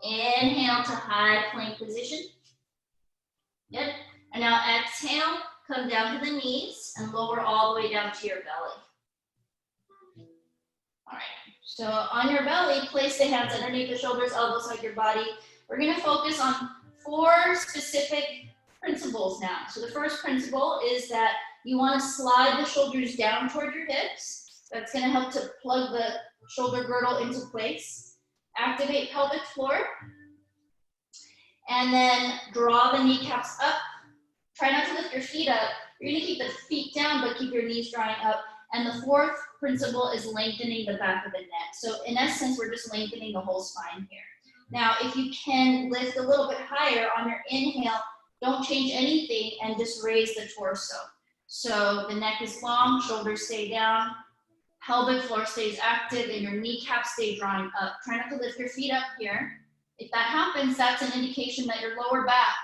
Inhale to high plank position. Good. And now exhale, come down to the knees and lower all the way down to your belly. All right. So on your belly, place the hands underneath the shoulders, elbows hug your body. We're going to focus on 4 specific principles now. So the first principle is that you want to slide the shoulders down toward your hips. That's going to help to plug the shoulder girdle into place. Activate pelvic floor. And then draw the kneecaps up. Try not to lift your feet up. You're going to keep the feet down, but keep your knees drawing up. And the 4th principle is lengthening the back of the neck. So in essence, we're just lengthening the whole spine here. Now, if you can lift a little bit higher on your inhale, don't change anything and just raise the torso. So the neck is long, shoulders stay down, pelvic floor stays active, and your kneecaps stay drawing up. Try not to lift your feet up here. If that happens, that's an indication that your lower back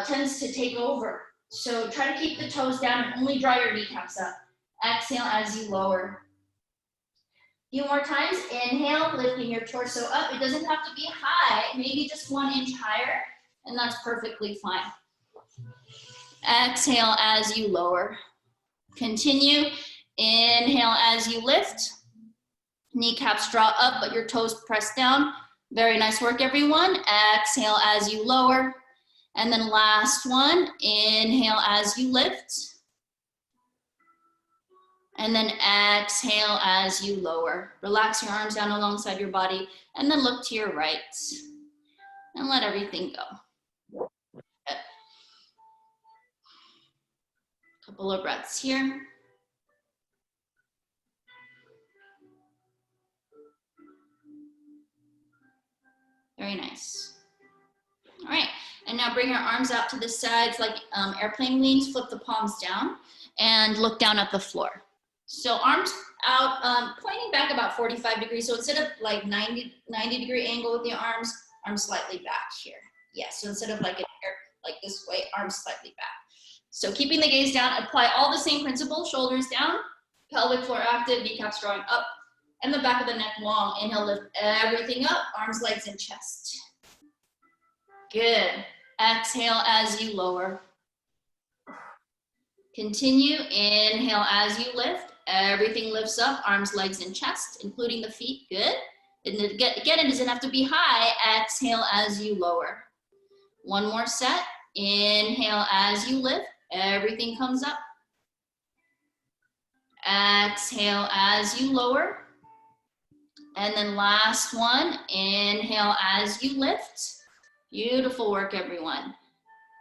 tends to take over. So try to keep the toes down and only draw your kneecaps up. Exhale as you lower. Few more times. Inhale, lifting your torso up. It doesn't have to be high, maybe just 1 inch higher, and that's perfectly fine. Exhale as you lower. Continue. Inhale as you lift. Kneecaps draw up, but your toes press down. Very nice work, everyone. Exhale as you lower. And then last one, inhale as you lift. And then exhale as you lower. Relax your arms down alongside your body and then look to your right and let everything go. Good. Couple of breaths here. Very nice. All right, and now bring your arms out to the sides like airplane wings, flip the palms down and look down at the floor. So arms out, pointing back about 45 degrees. So instead of like 90 degree angle with your arms slightly back here. Yes, so instead of like this way, arms slightly back. So keeping the gaze down, apply all the same principles, shoulders down, pelvic floor active, kneecaps drawing up, and the back of the neck long. Inhale, lift everything up, arms, legs, and chest. Good. Exhale as you lower. Continue. Inhale as you lift. Everything lifts up, arms, legs, and chest, including the feet. Good. And again, it doesn't have to be high. Exhale as you lower. One more set. Inhale as you lift. Everything comes up. Exhale as you lower. And then last one. Inhale as you lift. Beautiful work, everyone.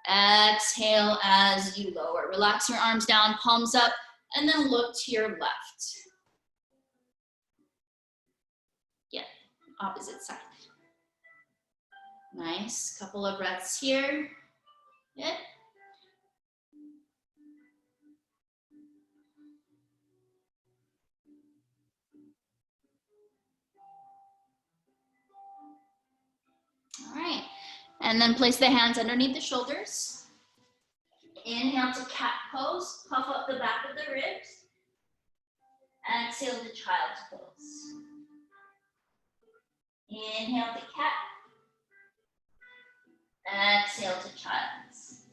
Exhale as you lower. Relax your arms down, palms up, and then look to your left. Yeah, opposite side. Nice, couple of breaths here. Good. All right, and then place the hands underneath the shoulders. Inhale to cat pose, puff up the back of the ribs. Exhale to child's pose. Inhale to cat. Exhale to child's.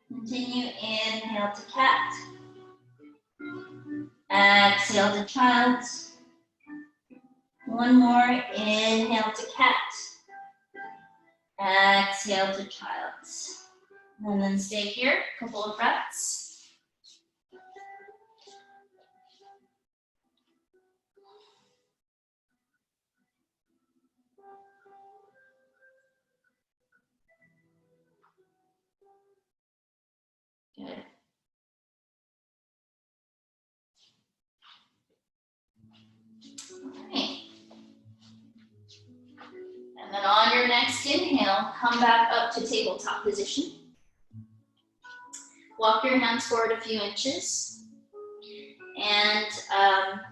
Continue, inhale to cat. Exhale to child's. One more, inhale to cat. Exhale to child's. And then stay here, couple of breaths. Good. All right. And then on your next inhale, come back up to tabletop position. Walk your hands forward a few inches. And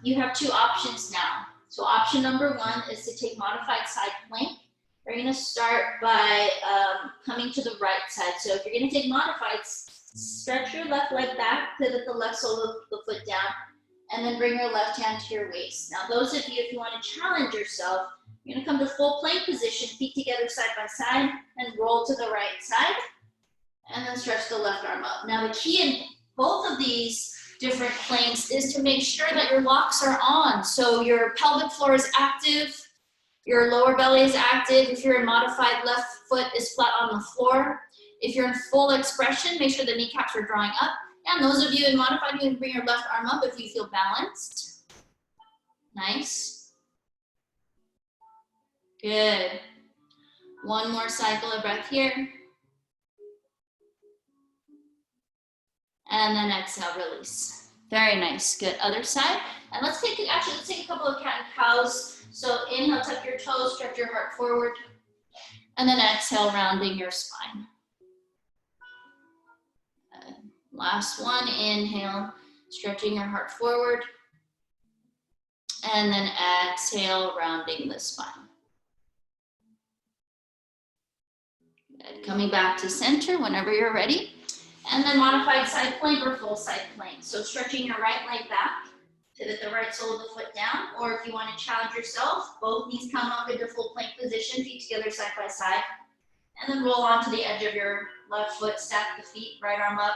you have two options now. So option number one is to take modified side plank. We're gonna start by coming to the right side. So if you're gonna take modified, stretch your left leg back, pivot the left sole of the foot down, and then bring your left hand to your waist. Now those of you, if you wanna challenge yourself, you're gonna come to full plank position, feet together side by side, and roll to the right side, and then stretch the left arm up. Now the key in both of these different planks is to make sure that your locks are on. So your pelvic floor is active, your lower belly is active. If you're in modified, left foot is flat on the floor. If you're in full expression, make sure the kneecaps are drawing up. And those of you in modified, you can bring your left arm up if you feel balanced. Nice. Good. One more cycle of breath here. And then exhale, release. Very nice, good. Other side. And let's take a couple of cat and cows. So inhale, tuck your toes, stretch your heart forward. And then exhale, rounding your spine. Last one, inhale, stretching your heart forward. And then exhale, rounding the spine. Good. Coming back to center whenever you're ready. And then modified side plank or full side plank. So stretching your right leg back, pivot the right sole of the foot down, or if you want to challenge yourself, both knees come up into full plank position, feet together side by side, and then roll onto the edge of your left foot, stack the feet, right arm up.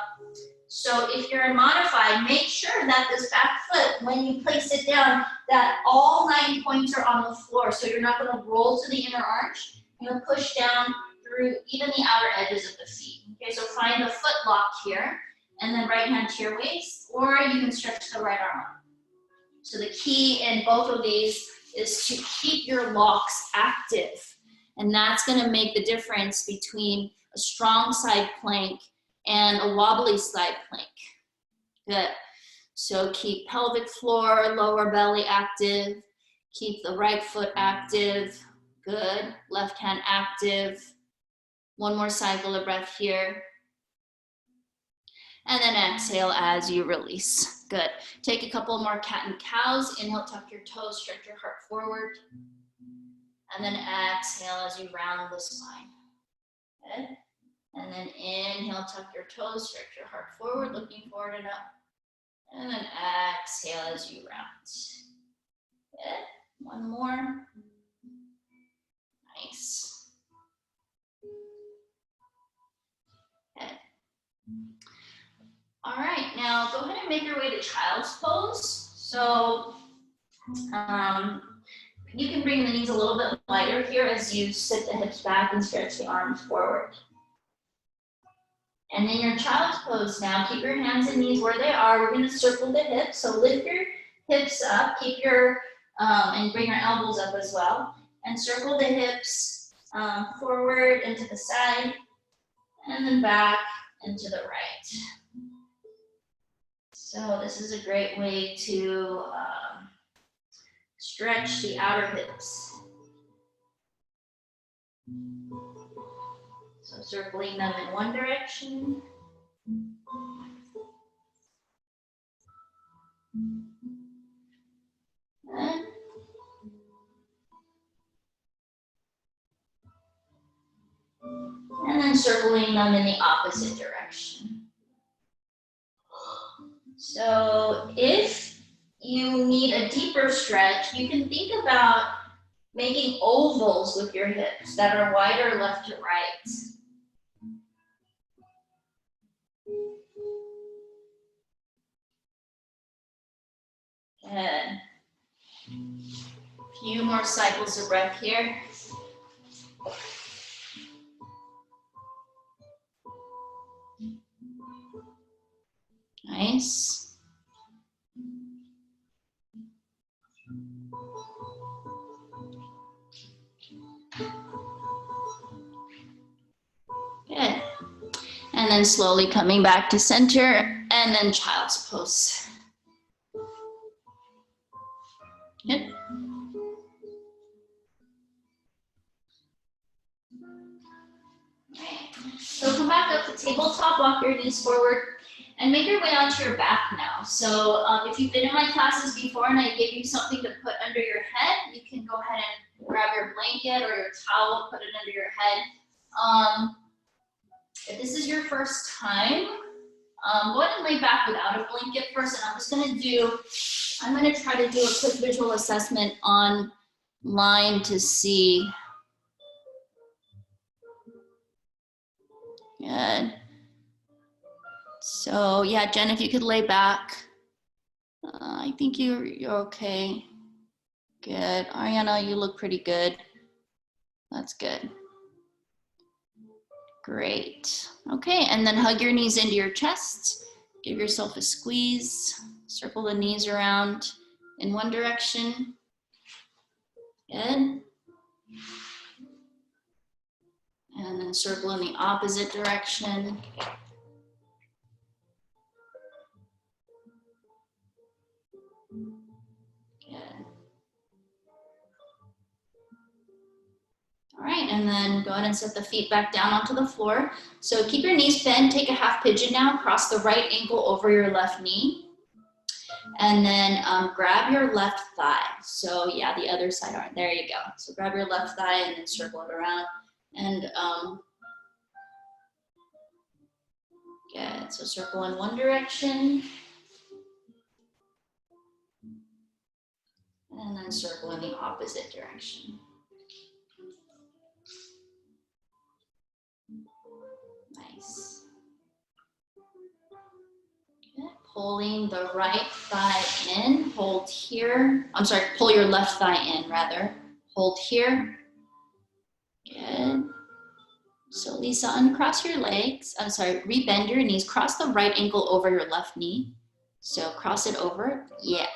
So if you're in modified, make sure that this back foot, when you place it down, that all 9 points are on the floor. So you're not going to roll to the inner arch. You're going to push down through even the outer edges of the feet. Okay, so find the foot lock here, and then right hand to your waist, or you can stretch the right arm up. So the key in both of these is to keep your locks active. And that's going to make the difference between a strong side plank and a wobbly side plank. Good. So keep pelvic floor, lower belly active. Keep the right foot active. Good. Left hand active. One more cycle of breath here. And then exhale as you release. Good. Take a couple more cat and cows. Inhale, tuck your toes, stretch your heart forward. And then exhale as you round the spine. Good. And then inhale, tuck your toes, stretch your heart forward, looking forward and up. And then exhale as you round. Good. One more. Nice. Good. All right, now go ahead and make your way to child's pose. So you can bring the knees a little bit wider here as you sit the hips back and stretch the arms forward. And in your child's pose now, keep your hands and knees where they are. We're going to circle the hips. So lift your hips up, keep your, and bring your elbows up as well. And circle the hips forward and to the side, and then back and to the right. So this is a great way to stretch the outer hips. So circling them in one direction. And then circling them in the opposite direction. So if you need a deeper stretch, you can think about making ovals with your hips that are wider left to right. Good. A few more cycles of breath here. Nice. Good. And then slowly coming back to center, and then child's pose. Good. So come back up to tabletop, walk your knees forward, and make your way onto your back now. So if you've been in my classes before and I gave you something to put under your head, you can go ahead and grab your blanket or your towel, put it under your head. If this is your first time, go ahead and lay back without a blanket first, and I'm gonna try to do a quick visual assessment online to see. Good. So yeah, Jen, if you could lay back. I think you're okay. Good. Ariana, you look pretty good. That's good. Great. Okay, and then hug your knees into your chest. Give yourself a squeeze. Circle the knees around in one direction. Good. And then circle in the opposite direction. Good. All right, and then go ahead and set the feet back down onto the floor. So keep your knees bent, take a half pigeon now, cross the right ankle over your left knee. And then grab your left thigh. So yeah, the other side arm, there you go. So grab your left thigh and then circle it around. And Good, so circle in one direction. And then circle in the opposite direction. Nice. Good. Pulling the right thigh in, hold here. I'm sorry, pull your left thigh in rather. Hold here. Good. So Lisa, uncross your legs. I'm sorry, rebend your knees. Cross the right ankle over your left knee. So cross it over, yeah,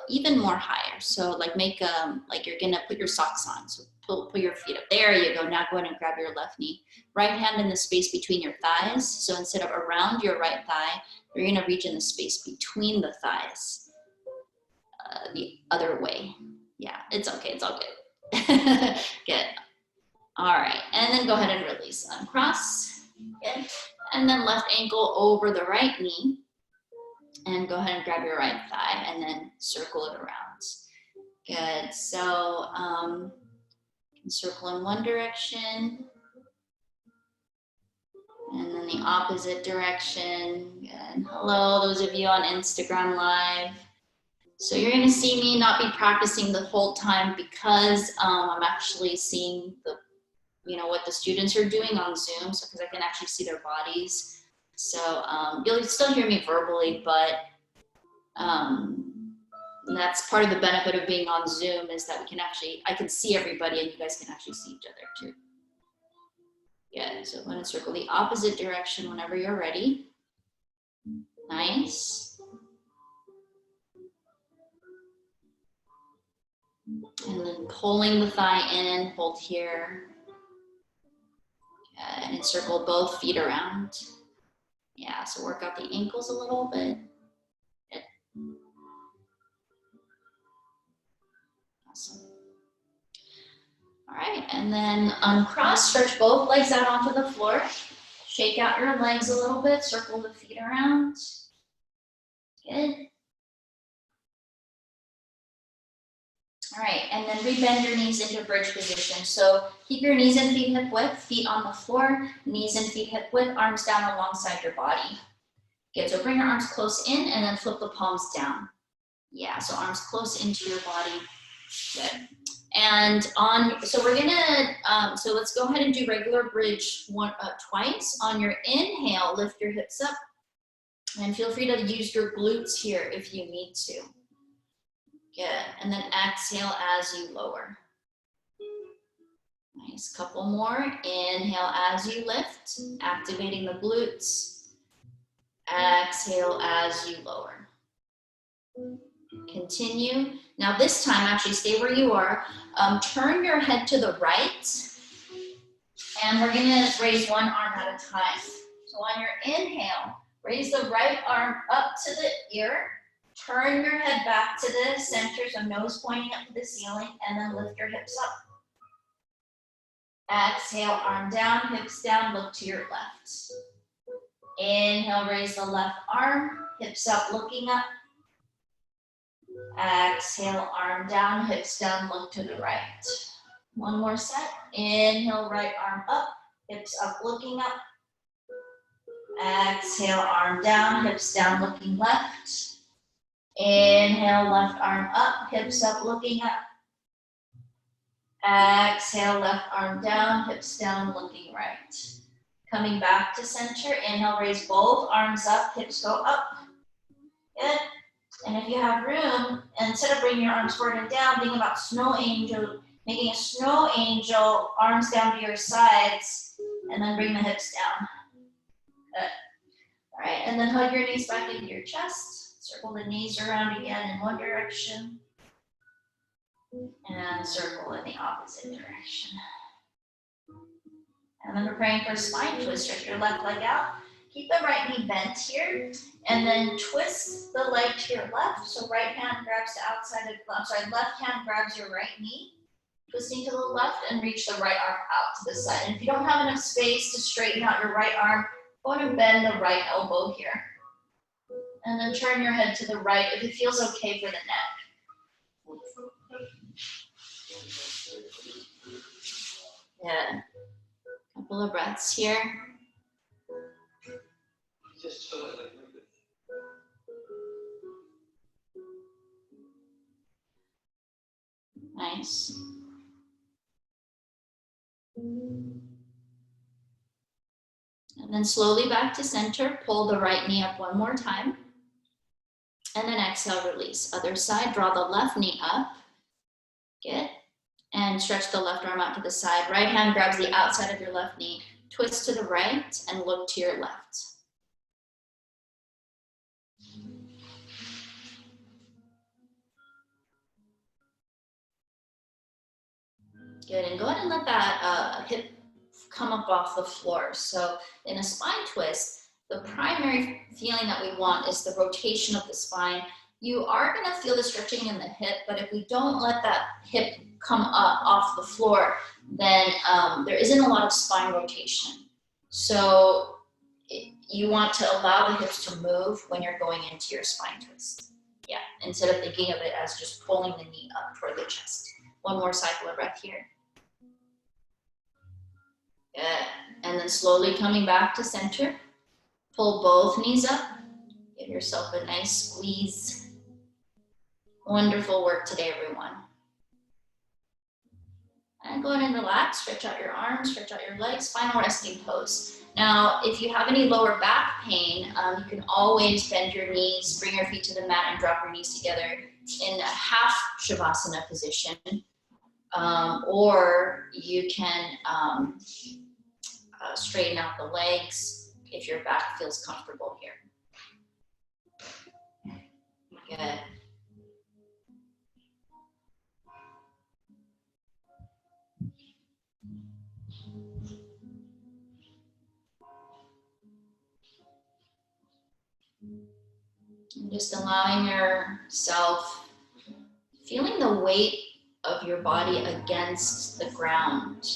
even more higher. So like make, like you're gonna put your socks on. So pull your feet up. There you go. Now go ahead and grab your left knee. Right hand in the space between your thighs. So instead of around your right thigh, you're gonna reach in the space between the thighs. The other way. Yeah, it's okay, it's all good. Good. All right, and then go ahead and release. Uncross, good. And then left ankle over the right knee. And go ahead and grab your right thigh and then circle it around. Good, so circle in one direction and then the opposite direction. Good, hello, those of you on Instagram Live. So you're gonna see me not be practicing the whole time because I'm actually seeing the, what the students are doing on Zoom, so because I can actually see their bodies. So you'll still hear me verbally, but that's part of the benefit of being on Zoom is that I can see everybody and you guys can actually see each other too. Yeah, so I'm gonna circle the opposite direction whenever you're ready. Nice. And then pulling the thigh in, hold here. And circle both feet around. Yeah, so work out the ankles a little bit. Good. Awesome. All right, and then uncross, stretch both legs out onto the floor. Shake out your legs a little bit, circle the feet around. Good. All right, and then rebend your knees into bridge position. So keep your knees and feet hip width, feet on the floor, knees and feet hip width, arms down alongside your body. Good, so bring your arms close in and then flip the palms down. Yeah, so arms close into your body. Good. And so we're gonna, so let's go ahead and do regular bridge twice. On your inhale, lift your hips up and feel free to use your glutes here if you need to. Good, and then exhale as you lower. Nice, couple more. Inhale as you lift, activating the glutes. Exhale as you lower. Continue. Now this time, actually stay where you are. Turn your head to the right, and we're gonna raise one arm at a time. So on your inhale, raise the right arm up to the ear, turn your head back to the center, so nose pointing up to the ceiling, and then lift your hips up. Exhale, arm down, hips down, look to your left. Inhale, raise the left arm, hips up, looking up. Exhale, arm down, hips down, look to the right. One more set. Inhale, right arm up, hips up, looking up. Exhale, arm down, hips down, looking left. Inhale, left arm up, hips up, looking up. Exhale, left arm down, hips down, looking right. Coming back to center, inhale, raise both arms up, hips go up. Good. And if you have room, instead of bringing your arms forward and down, think about snow angel, making a snow angel, arms down to your sides, and then bring the hips down. Good. All right, and then hug your knees back into your chest. Circle the knees around again in one direction. And circle in the opposite direction. And then we're praying for a spine twist. Stretch your left leg out. Keep the right knee bent here. And then twist the leg to your left. So right hand grabs the outside of, left hand grabs your right knee. Twisting to the left and reach the right arm out to the side. And if you don't have enough space to straighten out your right arm, go ahead and bend the right elbow here. And then turn your head to the right if it feels okay for the neck. Yeah, couple of breaths here. Nice. And then slowly back to center, pull the right knee up one more time. And then exhale, release. Other side, draw the left knee up. Good. And stretch the left arm out to the side. Right hand grabs the outside of your left knee. Twist to the right and look to your left. Good, and go ahead and let that hip come up off the floor. So in a spine twist, the primary feeling that we want is the rotation of the spine. You are gonna feel the stretching in the hip, but if we don't let that hip come up off the floor, then there isn't a lot of spine rotation. So you want to allow the hips to move when you're going into your spine twist. Yeah, instead of thinking of it as just pulling the knee up toward the chest. One more cycle of breath here. Good. And then slowly coming back to center. Pull both knees up. Give yourself a nice squeeze. Wonderful work today, everyone. And go ahead and relax. Stretch out your arms, stretch out your legs. Final resting pose. Now, if you have any lower back pain, you can always bend your knees, bring your feet to the mat, and drop your knees together in a half Shavasana position. Or you can straighten out the legs if your back feels comfortable here. Good. And just allowing yourself, feeling the weight of your body against the ground.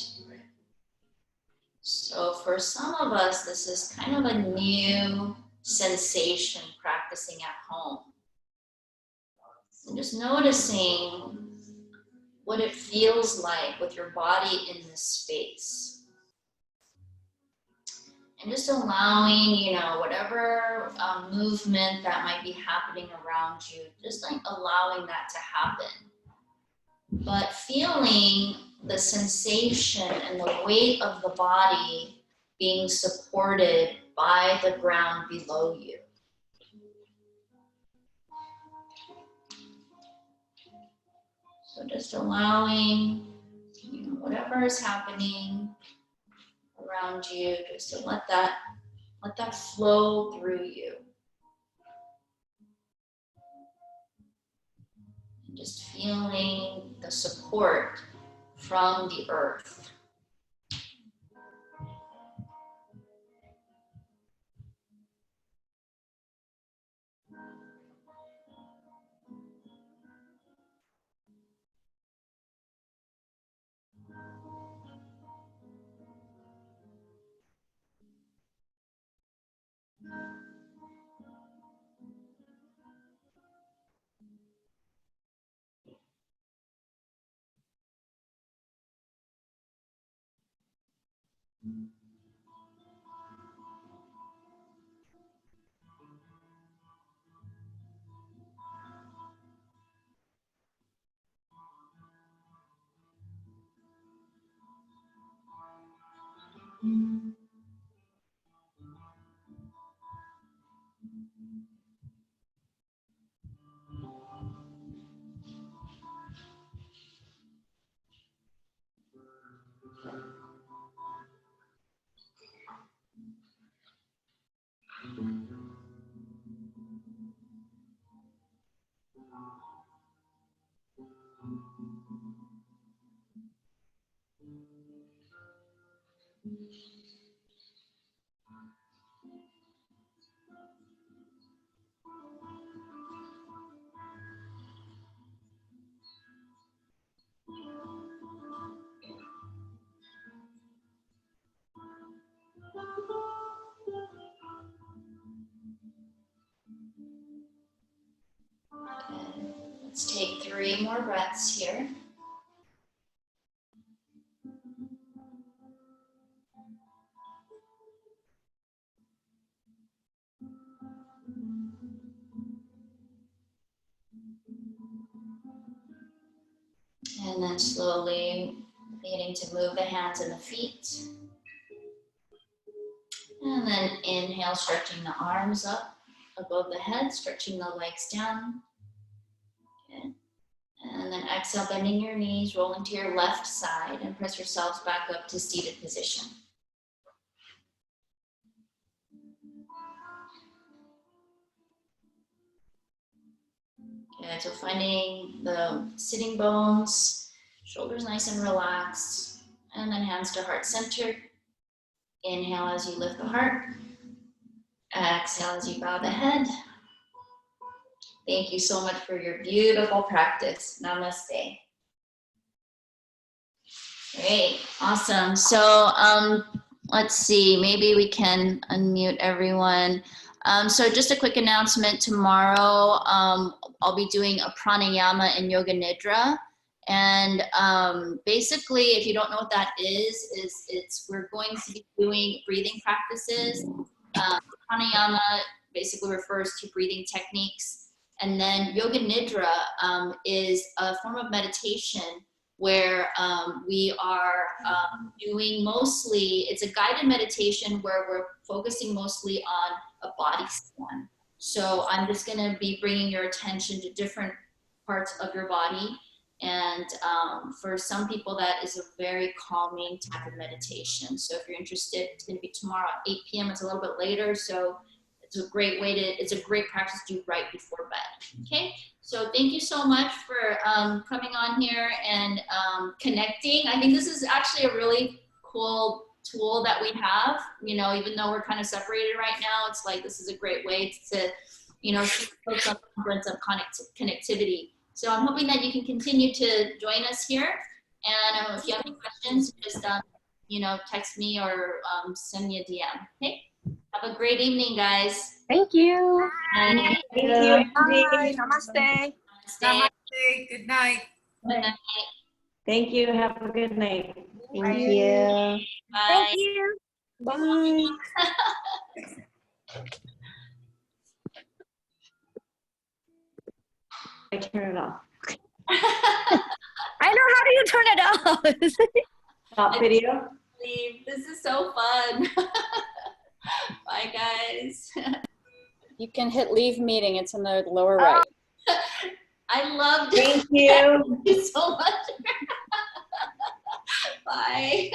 So for some of us, this is kind of a new sensation practicing at home. And just noticing what it feels like with your body in this space. And just allowing, you know, whatever movement that might be happening around you, just like allowing that to happen. But feeling the sensation and the weight of the body being supported by the ground below you. So just allowing, you know, whatever is happening around you, just to let that flow through you. And just feeling the support from the earth. Okay. Let's take 3 more breaths here. And then slowly beginning to move the hands and the feet. And then inhale, stretching the arms up above the head, stretching the legs down. Okay. And then exhale, bending your knees, rolling to your left side and press yourselves back up to seated position. Good, so finding the sitting bones, shoulders nice and relaxed, and then hands to heart center. Inhale as you lift the heart. Exhale as you bow the head. Thank you so much for your beautiful practice. Namaste. Great, awesome. So let's see, maybe we can unmute everyone. So just a quick announcement, tomorrow I'll be doing a pranayama and yoga nidra. And basically, if you don't know what that is we're going to be doing breathing practices. Pranayama basically refers to breathing techniques. And then yoga nidra is a form of meditation where we are doing mostly, it's a guided meditation where we're focusing mostly on a body scan. So I'm just gonna be bringing your attention to different parts of your body. And for some people, that is a very calming type of meditation. So if you're interested, it's gonna be tomorrow at 8 p.m. It's a little bit later. So it's a great way to, it's a great practice to do right before bed, okay? So thank you so much for coming on here and connecting. I think this is actually a really cool tool that we have, you know, even though we're kind of separated right now, it's like, this is a great way to, you know, show some semblance of connectivity. So I'm hoping that you can continue to join us here. And if you have any questions, just, you know, text me or send me a DM, okay? Have a great evening, guys. Thank you. Bye. Thank you. Bye. Namaste. Namaste. Good night. Good night. Thank you. Have a good night. Thank you. Bye. Thank you. Bye. I turn it off. I know, how do you turn it off? Stop video. This is so fun. Bye, guys. You can hit leave meeting. It's in the lower right. I loved it. Thank you. Thank you so much. Bye.